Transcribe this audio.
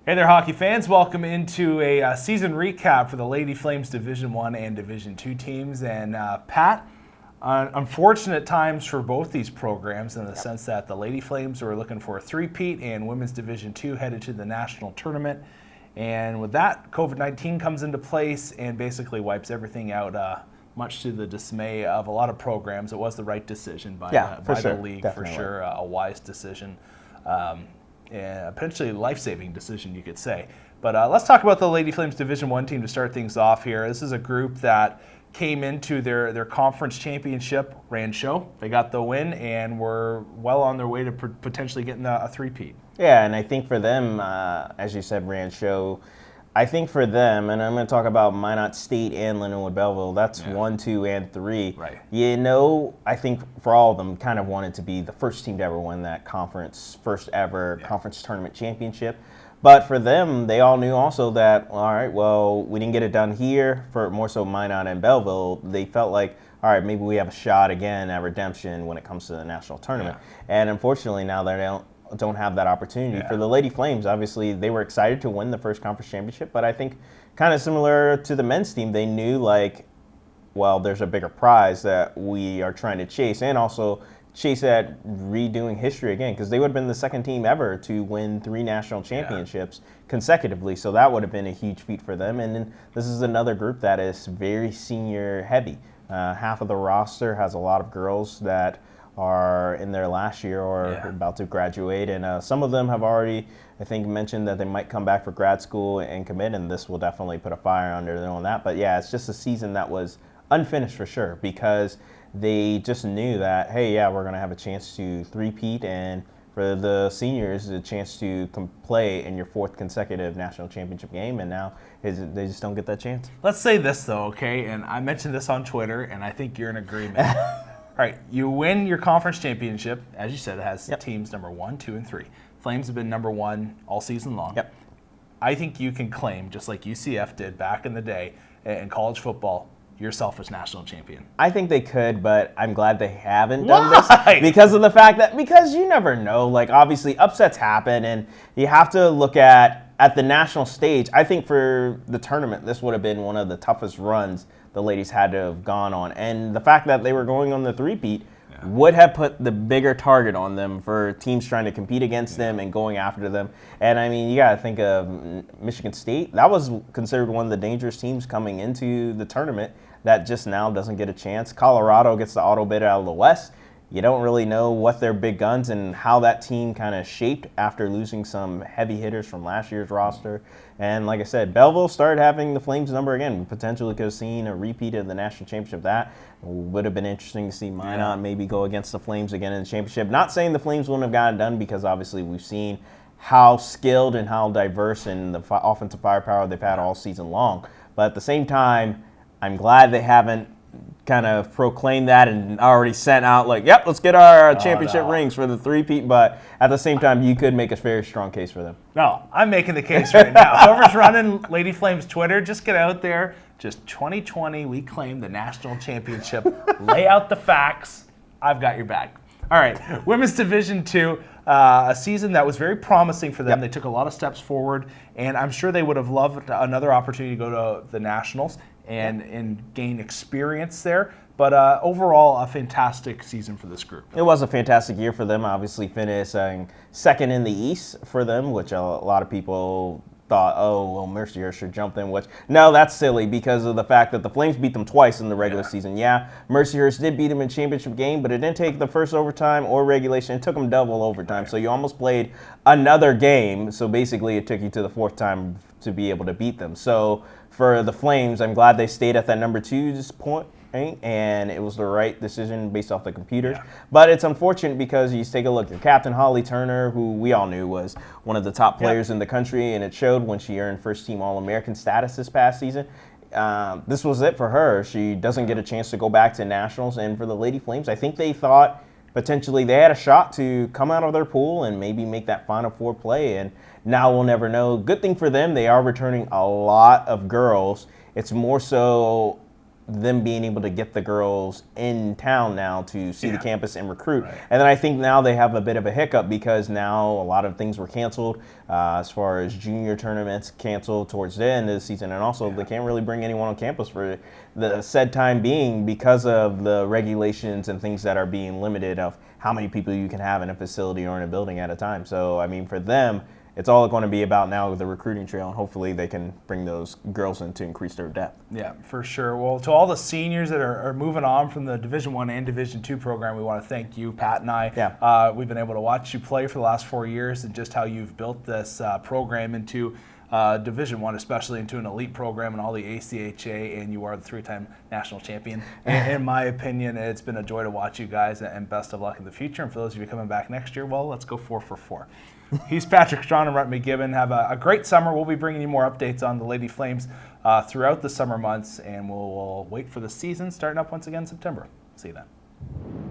Hey there, hockey fans. Welcome into a season recap for the Lady Flames Division I and Division II teams. And Pat, unfortunate times for both these programs in the sense that the Lady Flames were looking for a three-peat and Women's Division II headed to the national tournament. And with that, COVID-19 comes into place and basically wipes everything out, much to the dismay of a lot of programs. It was the right decision by the league, definitely. for sure, a wise decision. And potentially a life-saving decision, you could say. But let's talk about the Lady Flames Division I team to start things off here. This is a group that came into their conference championship, ran show. They got the win and were well on their way to potentially getting a three-peat. Yeah, and I think for them, as you said, ran show. I think for them, and I'm going to talk about Minot State and Lindenwood Belleville, that's 1, 2, and 3. Right. I think for all of them, kind of wanted to be the first team to ever win that conference, first ever conference tournament championship. But for them, they all knew also that, all right, well, we didn't get it done here. For more so Minot and Belleville, they felt like, all right, maybe we have a shot again at redemption when it comes to the national tournament. Yeah. And unfortunately, now they don't have that opportunity. For the Lady Flames, obviously, they were excited to win the first conference championship, but I think kind of similar to the men's team, they knew like, well, there's a bigger prize that we are trying to chase, and also chase at redoing history again, because they would have been the second team ever to win 3 national championships consecutively, so that would have been a huge feat for them. And then this is another group that is very senior heavy. Half of the roster has a lot of girls that are in their last year or about to graduate, and some of them have already, I think, mentioned that they might come back for grad school and commit, and this will definitely put a fire under them on that. But yeah, it's just a season that was unfinished for sure, because they just knew that, hey, we're going to have a chance to three-peat, and for the seniors, a chance to play in your 4th consecutive national championship game, and now they just don't get that chance. Let's say this, though, okay? And I mentioned this on Twitter, and I think you're in agreement. All right, you win your conference championship. As you said, it has teams number 1, 2, and 3. Flames have been number 1 all season long. Yep. I think you can claim, just like UCF did back in the day in college football, yourself as national champion. I think they could, but I'm glad they haven't done this because of the fact that, because you never know, like obviously upsets happen, and you have to look at the national stage. I think for the tournament, this would have been one of the toughest runs the ladies had to have gone on. And the fact that they were going on the three-peat would have put the bigger target on them for teams trying to compete against them and going after them. And I mean, you got to think of Michigan State. That was considered one of the dangerous teams coming into the tournament that just now doesn't get a chance. Colorado gets the auto bid out of the West. You don't really know what their big guns and how that team kind of shaped after losing some heavy hitters from last year's roster. And like I said, Belleville started having the Flames number again. We potentially could have seen a repeat of the national championship. That would have been interesting to see Minot maybe go against the Flames again in the championship. Not saying the Flames wouldn't have gotten it done, because obviously we've seen how skilled and how diverse in the offensive firepower they've had all season long. But at the same time, I'm glad they haven't kind of proclaimed that and already sent out like, yep, let's get our championship rings for the three-peat. But at the same time, you could make a very strong case for them. No, I'm making the case right now. Whoever's running Lady Flames Twitter, just get out there. Just 2020, we claim the national championship. Lay out the facts. I've got your back. All right, Women's Division II, a season that was very promising for them. They took a lot of steps forward, and I'm sure they would have loved another opportunity to go to the Nationals and gain experience there. But overall, a fantastic season for this group. It was a fantastic year for them. Obviously finishing second in the East for them, which a lot of people thought, oh, well, Mercier should jump in. Which, no, that's silly because of the fact that the Flames beat them twice in the regular season. Yeah, Mercier did beat them in championship game, but it didn't take the first overtime or regulation. It took them double overtime. So you almost played another game. So basically it took you to the 4th time to be able to beat them. So for the Flames, I'm glad they stayed at that number 2 point. And it was the right decision based off the computers. But it's unfortunate because you take a look at Captain Holly Turner, who we all knew was one of the top players in the country, and it showed when she earned first-team All-American status this past season. This was it for her. She doesn't get a chance to go back to Nationals. And for the Lady Flames, I think they thought potentially they had a shot to come out of their pool and maybe make that Final Four play. And now we'll never know. Good thing for them, they are returning a lot of girls. It's more so them being able to get the girls in town now to see the campus and recruit. Right. And then I think now they have a bit of a hiccup because now a lot of things were canceled as far as junior tournaments canceled towards the end of the season. And also they can't really bring anyone on campus for the said time being because of the regulations and things that are being limited of how many people you can have in a facility or in a building at a time. So, I mean, for them, it's all going to be about now with the recruiting trail, and hopefully they can bring those girls in to increase their depth. Yeah, for sure. Well, to all the seniors that are moving on from the Division I and Division II program, we want to thank you, Pat and I. Yeah. We've been able to watch you play for the last 4 years and just how you've built this program into Division I, especially into an elite program and all the ACHA, and you are the 3-time national champion. In my opinion, it's been a joy to watch you guys, and best of luck in the future. And for those of you coming back next year, well, let's go 4 for 4. He's Patrick Strong and Rhett McGibbon. Have a great summer. We'll be bringing you more updates on the Lady Flames throughout the summer months, and we'll wait for the season starting up once again in September. See you then.